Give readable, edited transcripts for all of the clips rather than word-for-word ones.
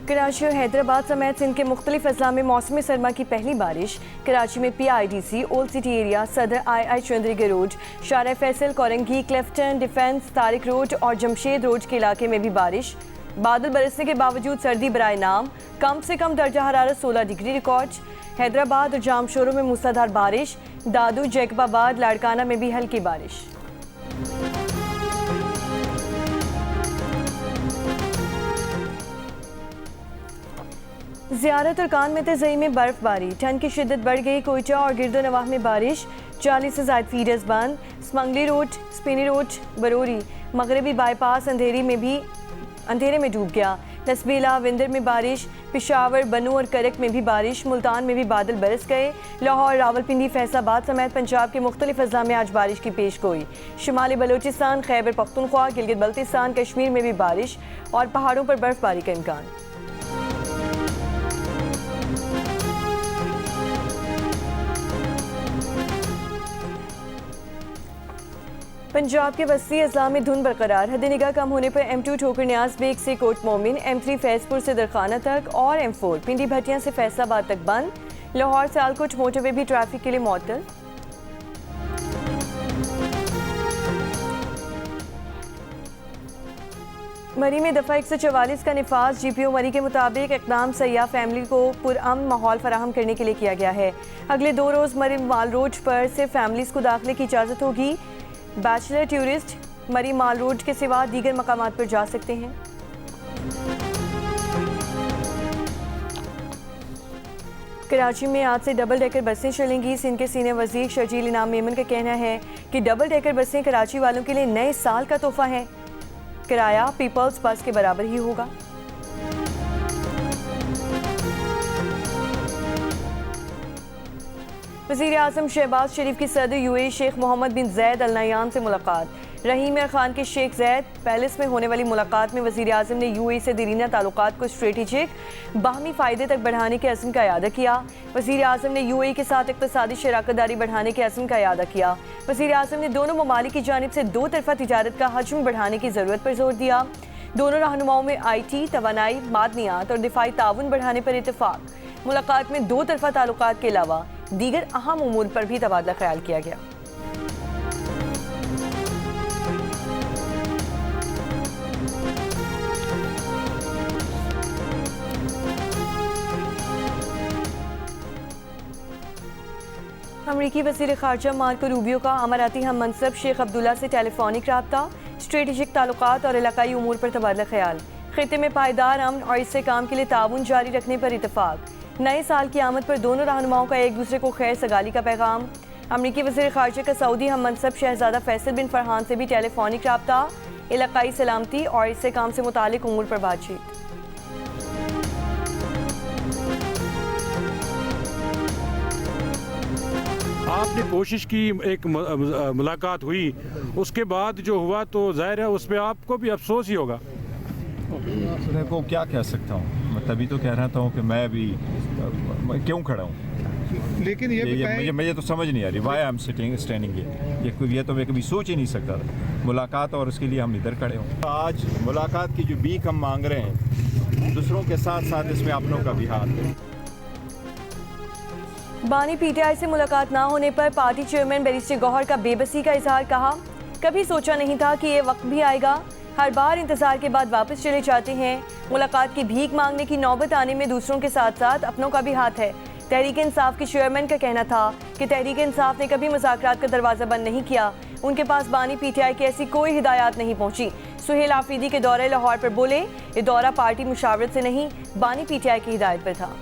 कराची और हैदराबाद समेत सिंध के मुख्तलिफ अजला में मौसमी सरमा की पहली बारिश। कराची में PIDC, ओल्ड सिटी एरिया, सदर II चंद्रीगढ़ रोड, शारा फैसल, कोरंगी, क्लिफ्टन, डिफेंस, तारिक रोड और जमशेद रोड के इलाके में भी बारिश। बादल बरसने के बावजूद सर्दी बराए नाम, कम से कम दर्जा हरारत 16 डिग्री रिकॉर्ड। हैदराबाद और जामशोरों में मूसलाधार बारिश। दादू, जैकबाबाद, लाड़काना में भी हल्की बारिश। ज़ियारत और कान में तज़ई में बर्फबारी, ठंड की शिद्दत बढ़ गई। कोयटा और गिरदो नवाह में बारिश, 40 से ज़ायद फीडर्स बंद। स्मंगली रोड, स्पिनी रोड, बरोरी, मगरबी बाईपास अंधेरे में डूब गया। तस्बीला, विंदर में बारिश। पिशावर, बनू और करक में भी बारिश। मुल्तान में भी बादल बरस गए। लाहौर, रावलपिंडी, फैसलाबाद समेत पंजाब के मुख्तलिफ अजला में आज बारिश की पेश गोई। शुमाली बलोचिस्तान, खैबर पख्तूनख्वा, गिलगित बल्तिस्तान, कश्मीर में भी बारिश और पहाड़ों पर बर्फबारी का इम्कान। पंजाब के वस्ती अजला में धुंध बरकरार। हद निगाह कम होने पर M2 ठोकर न्याज बेग से कोट मोमिन, M3 फैजपुर से दरखाना तक और M4 पिंडी भटियां से फैसलाबाद तक बंद। लाहौर से आलकोट मोटरवे भी ट्रैफिक के लिए मुअत्तल। मरी में दफ़ा 144 का निफाज। GPO मरी के मुताबिक इक़दाम सयाह फैमिली को पुरअमन माहौल फराहम करने के लिए किया गया है। अगले 2 रोज़ मरी माल रोड पर सिर्फ फैमिलीज़ को दाखिले की इजाज़त होगी। बैचलर टूरिस्ट मरी माल रोड के सिवा दीगर मकामात पर जा सकते हैं। कराची में आज से डबल डेकर बसें चलेंगी। सिंध के सीनियर वज़ीर शर्जील इनाम मेमन का कहना है कि डबल डेकर बसें कराची वालों के लिए नए साल का तोहफा है। किराया पीपल्स बस के बराबर ही होगा। वज़ीर आज़म शहबाज शरीफ की सदर UAE शेख मोहम्मद बिन ज़ैद अल नह्यान से मुलाकात। रहीम खान के शेख ज़ैद पैलेस में होने वाली मुलाकात में वज़ीर आज़म ने UAE से दीरीना ताल्लुकात को स्ट्रेटेजिक बाहमी फ़ायदे तक बढ़ाने के अज़्म का इयादा किया। वज़ीर आज़म ने UAE के साथ इक़्तिसादी शराकतदारी बढ़ाने के अज़्म का इयादा किया। वज़ीर आज़म ने दोनों ममालिक की जानिब से 2 तरफ़ा तिजारत का हजम बढ़ाने की ज़रूरत पर जोर दिया। दोनों रहनुमाओं में IT, तवानाई, मादनियात और दिफाई ताउन बढ़ाने पर इत्तेफाक। मुलाकात में 2 तरफ़ा ताल्लुकात के अलावा दीगर अहम उमूर पर भी तबादला ख्याल किया गया। अमरीकी वज़ीर ख़ारजा मार्को रूबियो का अमाराती हम मनसब शेख अब्दुल्ला से टेलीफोनिक रब्ता। स्ट्रेटेजिक ताल्लुकात और इलाकाई उमूर पर तबादला ख्याल। खित्ते में पायदार अमन और इससे काम के लिए ताउन जारी रखने पर इत्तेफाक। नए साल की आमद पर दोनों रहनुमाओं का एक दूसरे को खैर सगाली का पैगाम। अमरीकी वज़ीर ख़ारजा का सऊदी हम मनसब शहज़ादा फैसल बिन फरहान से भी टेलीफोनिक रब्ता। इलाकाई सलामती और इससे काम से मुतालिक उमूर पर बातचीत। आपने कोशिश की, एक मुलाकात हुई, उसके बाद जो हुआ तो जाहिर है उसमें आपको भी अफसोस ही होगा। देखो क्या कह सकता हूँ, मैं तभी तो कह रहा था कि मैं अभी क्यों खड़ा हूँ। लेकिन मुझे तो समझ नहीं आ रही वाई आई एम स्टैंडिंग ये तो मैं कभी सोच ही नहीं सकता था। मुलाकात और उसके लिए हम इधर खड़े हों। आज मुलाकात की जो भीख हम मांग रहे हैं, दूसरों के साथ साथ इसमें अपनों का भी हाथ है। बानी PTI से मुलाकात ना होने पर पार्टी चेयरमैन बैरिस्टर गौहर का बेबसी का इजहार। कहा, कभी सोचा नहीं था कि ये वक्त भी आएगा। हर बार इंतजार के बाद वापस चले जाते हैं। मुलाकात की भीख मांगने की नौबत आने में दूसरों के साथ साथ अपनों का भी हाथ है। तहरीक इंसाफ के चेयरमैन का कहना था कि तहरीक इंसाफ ने कभी मुज़ाकरात का दरवाज़ा बंद नहीं किया। उनके पास बानी PTI की ऐसी कोई हिदायत नहीं पहुंची। सुहेल आफरीदी के दौरे लाहौर पर बोले, ये दौरा पार्टी मुशावरत से नहीं, बानी PTI की हिदायत पर था।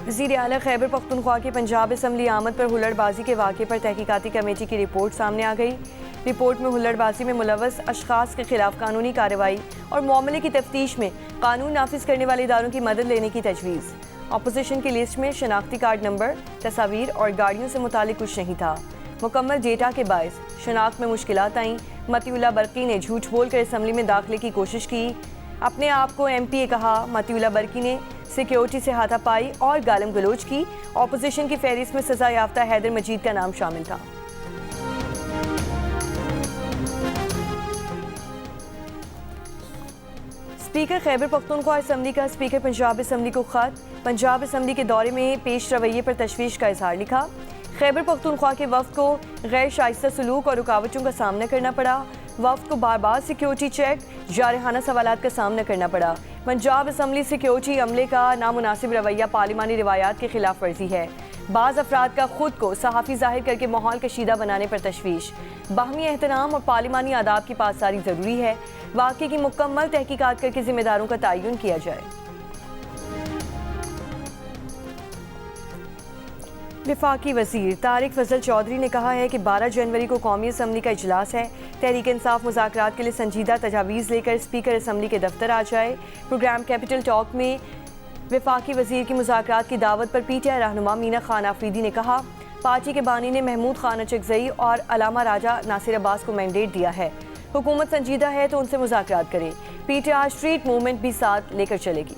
वज़ीर आला खैबर पख्तूनख्वा की पंजाब असम्बली आमद पर हुल्लड़बाजी के वाक़े पर तहकीकाती कमेटी की रिपोर्ट सामने आ गई। रिपोर्ट में हुल्लड़बाजी में मुलव्वस अशखास के खिलाफ कानूनी कार्रवाई और मामले की तफ्तीश में कानून नाफिज करने वाले इदारों की मदद लेने की तजवीज़। अपोजिशन की लिस्ट में शनाख्ती कार्ड नंबर, तस्वीर और गाड़ियों से मुतालिक कुछ नहीं था। मुकम्मल डेटा के बायस शनाख्त में मुश्किलात आईं। मतीउल्लाह बरकी ने झूठ बोलकर असम्बली में दाखिले की कोशिश की। अपने आप को MP कहा। मतियुल्लाह बरकी ने सिक्योरिटी से हाथापाई और गालम गलोच की। ऑपोजिशन की फहरिस्त में सजा याफ्ता हैदर मजीद का नाम शामिल था। स्पीकर खैबर पख्तूनख्वा असम्बली का स्पीकर पंजाब असम्बली को खत। पंजाब असम्बली के दौरे में पेश रवैये पर तशवीश का इजहार लिखा। खैबर पख्तूनख्वा के वफ्द को गैर शाइस्ता सलूक और रुकावटों का सामना करना पड़ा। वफ्द को बार बार सिक्योरिटी चेक, जारहाना सवालात का सामना करना पड़ा। पंजाब असम्बली सिक्योरिटी अमले का नामुनासिब रवैया पार्लिमानी रिवायात के खिलाफ वर्जी है। बाज़ अफराद का खुद को सहाफ़ी जाहिर करके माहौल कशीदा बनाने पर तशवीश। बाहमी एहतराम और पार्लिमानी आदाब की पासदारी ज़रूरी है। वाक़े की मुकम्मल तहकीकात करके जिम्मेदारों का तयन किया जाए। वफाकी वज़ीर तारिक फजल चौधरी ने कहा है कि 12 जनवरी को कौमी असम्बली का इजलास है। तहरीक इंसाफ मुज़ाकरात के लिए संजीदा तजावीज़ लेकर स्पीकर असम्बली के दफ्तर आ जाए। प्रोग्राम कैपिटल टॉक में वफाकी वज़ीर की मुज़ाकरात की दावत पर PTI रहनुमा मीना खान आफरीदी ने कहा, पार्टी के बानी ने महमूद खान अचकज़ई और अलामा राजा नासिर अब्बास को मैंडेट दिया है। हुकूमत संजीदा है तो उनसे मुज़ाकरात करे। PTI स्ट्रीट मूवमेंट भी साथ लेकर चलेगी।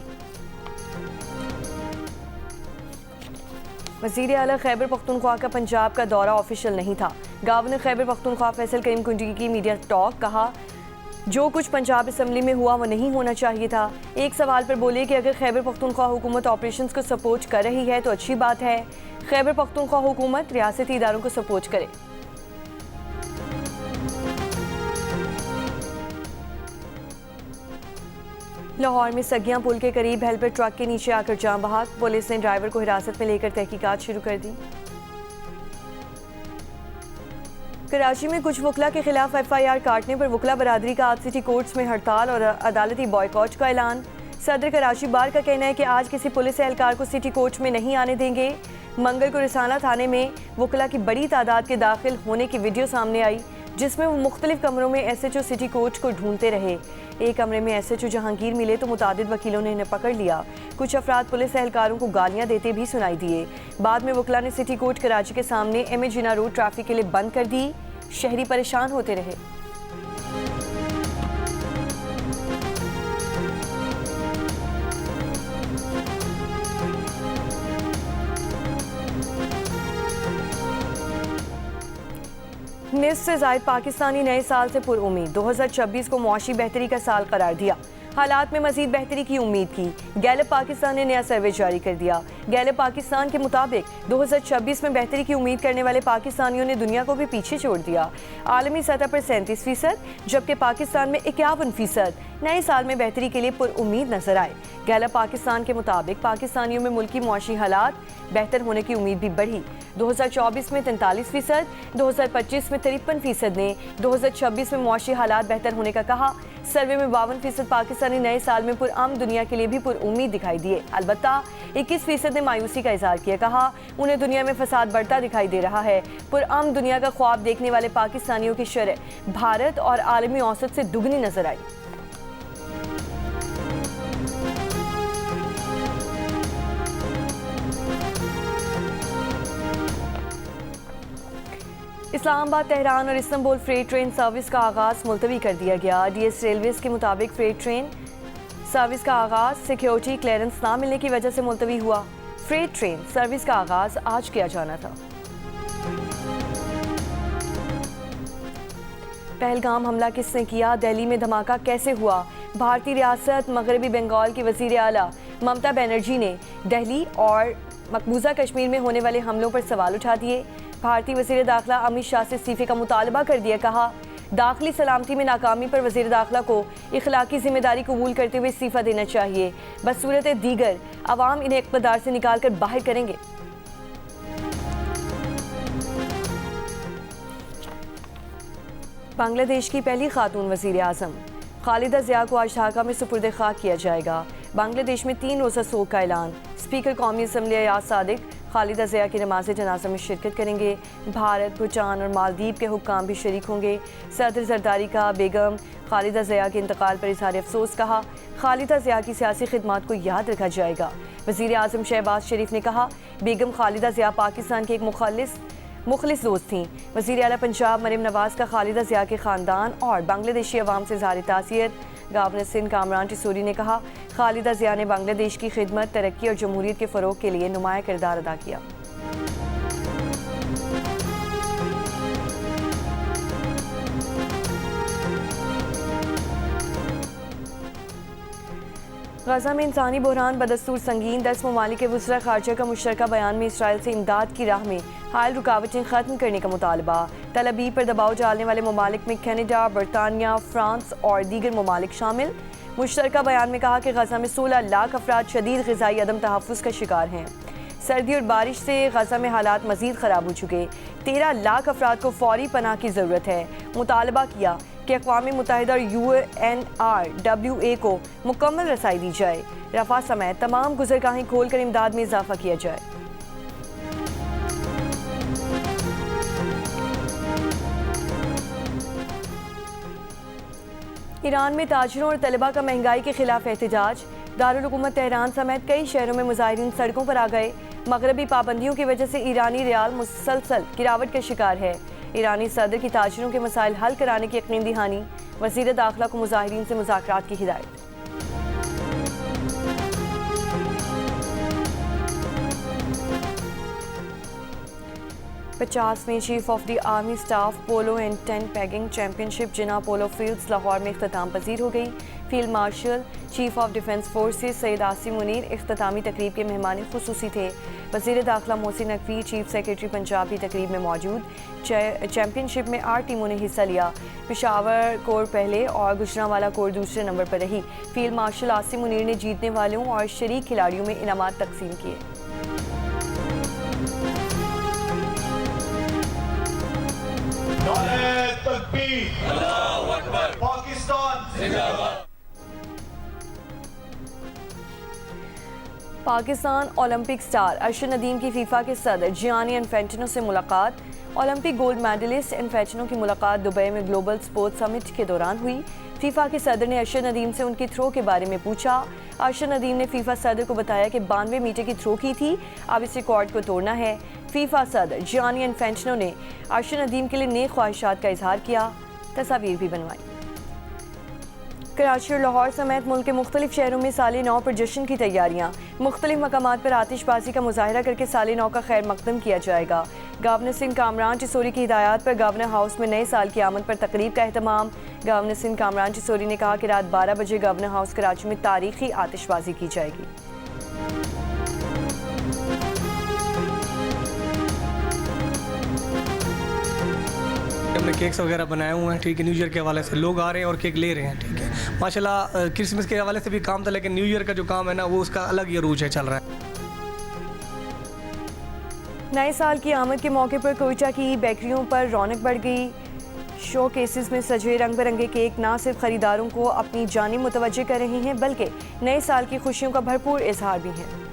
वज़ीर आला खैबर पख्तूनख्वा का पंजाब का दौरा ऑफिशियल नहीं था। गवर्नर खैबर पख्तूनख्वा फैसल करीम कुंजी की मीडिया टॉक। कहा, जो कुछ पंजाब असम्बली में हुआ वो नहीं होना चाहिए था। एक सवाल पर बोले कि अगर खैबर पख्तूनख्वा हुकूमत ऑपरेशंस को सपोर्ट कर रही है तो अच्छी बात है। खैबर पख्तूनख्वा हुकूमत रियासती इदारों को सपोर्ट करे। लाहौर में सगियां पुल के करीब हेल्पर ट्रक के नीचे आकर जान बहक। पुलिस ने ड्राइवर को हिरासत में लेकर तहकीकात शुरू कर दी। कराची में कुछ वकला के खिलाफ FIR काटने पर वकला बरादरी का आज सिटी कोर्ट्स में हड़ताल और अदालती बॉयकॉट का ऐलान। सदर कराची बार का कहना है कि आज किसी पुलिस एहलकार को सिटी कोर्ट में नहीं आने देंगे। मंगल को रिसाना थाने में वकला की बड़ी तादाद के दाखिल होने की वीडियो सामने आई, जिसमें वो मुख्तलिफ कमरों में SHO सिटी कोर्ट को ढूंढते रहे। एक कमरे में SHO जहांगीर मिले तो मुतादिद वकीलों ने इन्हें पकड़ लिया। कुछ अफराद पुलिस एहलकारों को गालियां देते भी सुनाई दिए। बाद में वकला ने सिटी कोर्ट कराची के सामने MA जिना रोड ट्रैफिक के लिए बंद कर दी। शहरी परेशान होते रहे। निस्फ से ज़ायद पाकिस्तानी नए साल से पुरउम्मीद। 2026 को मुआशी बेहतरी का साल करार दिया। हालात में मजीद बेहतरी की उम्मीद की। गैलप पाकिस्तान ने नया सर्वे जारी कर दिया। गैलप पाकिस्तान के मुताबिक 2026 में बेहतरी की उम्मीद करने वाले पाकिस्तानियों ने दुनिया को भी पीछे छोड़ दिया। आलमी सतह पर 37%, जबकि पाकिस्तान में 51% नए साल में बेहतरी के लिए पुरउम्मीद नजर आए। गैलप पाकिस्तान के मुताबिक पाकिस्तानियों में मुल्की मुआशी हालात बेहतर होने की उम्मीद भी बढ़ी। 2024 में 43%, 2025 में 53% ने 2026 में मुआशी हालात बेहतर होने का कहा। सर्वे में 52% पाकिस्तानी नए साल में पुरअमन दुनिया के लिए भी पुरउम्मीद दिखाई दिए। अलबत्ता 21% ने मायूसी का इजहार किया। कहा, उन्हें दुनिया में फसाद बढ़ता दिखाई दे रहा है। पुरअमन दुनिया का ख्वाब देखने वाले पाकिस्तानियों की शरह भारत और आलमी औसत से दुगनी नजर आई। इस्लामाबाद, तेहरान और इस्तांबुल फ्रेट ट्रेन सर्विस का आगाज़ मुलतवी कर दिया गया। DS रेलवेज़ के मुताबिक फ्रेट ट्रेन सर्विस का आगाज़ सिक्योरिटी क्लियरेंस ना मिलने की वजह से मुलतवी हुआ। फ्रेट ट्रेन सर्विस का आगाज़ आज किया जाना था। पहलगाम हमला किसने किया? दिल्ली में धमाका कैसे हुआ? भारतीय रियासत मगरबी बंगाल की वज़ीर आला ममता बनर्जी ने दिल्ली और मकबूजा कश्मीर में होने वाले हमलों पर सवाल उठा दिए। भारतीय वज़ीर दाखिला अमित शाह से इस्तीफे का मुतालबा कर दिया। कहा, दाखिली सलामती में नाकामी पर वज़ीर दाखिला को इखलाकी जिम्मेदारी कबूल करते हुए इस्तीफा देना चाहिए। बसूरत दीगर अवाम इन्हें इक़्तिदार से निकाल कर बाहर करेंगे। बांग्लादेश की पहली खातून वज़ीर आज़म खालिदा ज़िया को आज ढाका में सुपुर्द खाक किया जाएगा। बांग्लादेश में 3 रोज़ा सोग का ऐलान। स्पीकर कौमी असम्बली अयाज सादिक खालिदा ज़िया की नमाज़ जनाजा में शिरकत करेंगे। भारत, भूटान और मालदीव के हुक्काम भी शरीक होंगे। सदर जरदारी का बेगम खालिदा ज़िया के इंतकाल पर इज़हार अफसोस। कहा, खालिदा ज़िया की सियासी खिदमात को याद रखा जाएगा। वज़ीर आज़म शहबाज शरीफ ने कहा, बेगम खालिदा ज़िया पाकिस्तान के एक मुखलिस दोस्त थीं। वज़ीर आला पंजाब मरीम नवाज़ का खालिदा ज़िया के ख़ानदान और बांग्लादेशी अवाम से इज़हार ताज़ियत। गवर्नर सिंध कामरान टिसोरी ने कहा, खालिदा जिया ने बांग्लादेश की खिदमत, तरक्की और जमहूरियत के फ़रोग के लिए नुमाया किरदार अदा किया। गजा में इंसानी बहरान बदस्तूर संगीन, 10 ममालिक के वज़रा ख़ारजा का मुश्तरका बयान में इसराइल से इमदाद की राह में हाल रुकावटें ख़त्म करने का मुतालबा। तल अबीब पर दबाव डालने वाले ममालिक में कनाडा, बरतानिया, फ्रांस और दीगर ममालिक शामिल। मुश्तरका बयान में कहा कि गजा में 16 लाख अफराद शदीद ग़िज़ाई अदम तहफ़्फ़ुज़ का शिकार हैं। सर्दी और बारिश से गजा में हालात मज़ीद ख़राब हो चुके। 13 लाख अफराद को फ़ौरी पनाह की ज़रूरत है। मुतालबा किया कि अक़वाम मुत्तहिदा और UNRWA को मुकम्मल रसाई दी जाए। रफ़ा समेत तमाम गुज़रगाहें खोल कर इमदाद में इजाफ़ा किया जाए। ईरान में ताजिरों और तलबा का महंगाई के खिलाफ एहतजाज। दारुल हुकूमत तेहरान समेत कई शहरों में मुजाहिरीन सड़कों पर आ गए। मगरबी पाबंदियों की वजह से ईरानी रियाल मुसलसल गिरावट का शिकार है। ईरानी सदर की ताजिरों के मसाइल हल कराने की यकीन दहानी। वज़ीर दाखिला को मुजाहिरीन से मुज़ाकरात की हिदायत। पचासवीं chief of the army staff polo and tent pegging championship Jinnah polo fields Lahore में इख्तिताम पजीर हो गई। Field marshal chief of defence forces Syed Asim Munir इख्तितामी तकरीब के मेहमान खुसूसी थे। वज़ीर दाखिला मोहसिन नकवी, चीफ सेक्रेटरी पंजाब भी तकरीब में मौजूद। चैंपियनशिप में 8 टीमों ने हिस्सा लिया। पेशावर कोर पहले और गुजरांवाला कोर दूसरे नंबर पर रही। फील्ड मार्शल आसिम मुनीर ने जीतने वालों और शरीक खिलाड़ियों में इनामात तकसीम किए। पाकिस्तान ओलंपिक स्टार अरशद नदीम की फीफा के सदर जियानी इन्फेंटिनो से मुलाकात। ओलंपिक गोल्ड मेडलिस्ट इन्फेंटिनो की मुलाकात दुबई में ग्लोबल स्पोर्ट्स समिट के दौरान हुई। फीफा के सदर ने अरशद नदीम से उनकी थ्रो के बारे में पूछा। अरशद नदीम ने फीफा सदर को बताया कि 92 मीटर की थ्रो की थी, अब इस रिकॉर्ड को तोड़ना है। फीफा सदर जियानी इन्फेंटिनो ने अरशद नदीम के लिए नेक ख्वाहिशात का इजहार किया, तस्वीर भी बनवाई। कराची और लाहौर समेत मुल्क के मुख्तलिफ शहरों में साल नौ पर जश्न की तैयारियाँ। मुख्तलिफ मकामात पर आतिशबाजी का मुजाहरा करके साल नौ का खैर मकदम किया जाएगा। गवर्नर सिंध कामरान टिसोरी की हिदायत पर गवर्नर हाउस में नए साल की आमद पर तकरीब का एहतमाम। गवर्नर सिंध कामरान टिसोरी ने कहा कि रात 12 बजे गवर्नर हाउस कराची में तारीखी आतिशबाजी की जाएगी। हमने केक्स वगैरह बनाए हुए हैं, ठीक है। न्यू ईयर के हवाले से लोग आ रहे हैं और केक ले रहे हैं, ठीक है। माशाल्लाह क्रिसमस के हवाले से भी काम था, लेकिन न्यू ईयर का जो काम है ना, वो उसका अलग ही अरूज है, चल रहा है। नए साल की आमद के मौके पर कोयटा की बेकरियों पर रौनक बढ़ गई। शो केसेस में सजे रंग बिरंगे केक न सिर्फ खरीदारों को अपनी जानिब मुतवज्जे कर रहे हैं, बल्कि नए साल की खुशियों का भरपूर इजहार भी है।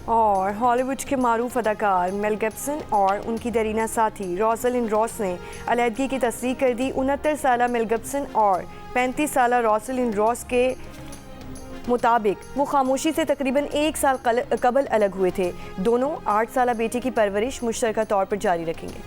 और हॉलीवुड के मारूफ अदाकार मेल गिब्सन और उनकी दरीना साथी रोज़लिन रॉस ने अलहदगी की तस्दीक कर दी। 69 साला मेल गिब्सन और 35 साला रोज़लिन रॉस के मुताबिक वो खामोशी से तकरीबन 1 साल कबल अलग हुए थे। दोनों 8 साला बेटे की परवरिश मुश्तरका तौर पर जारी रखेंगे।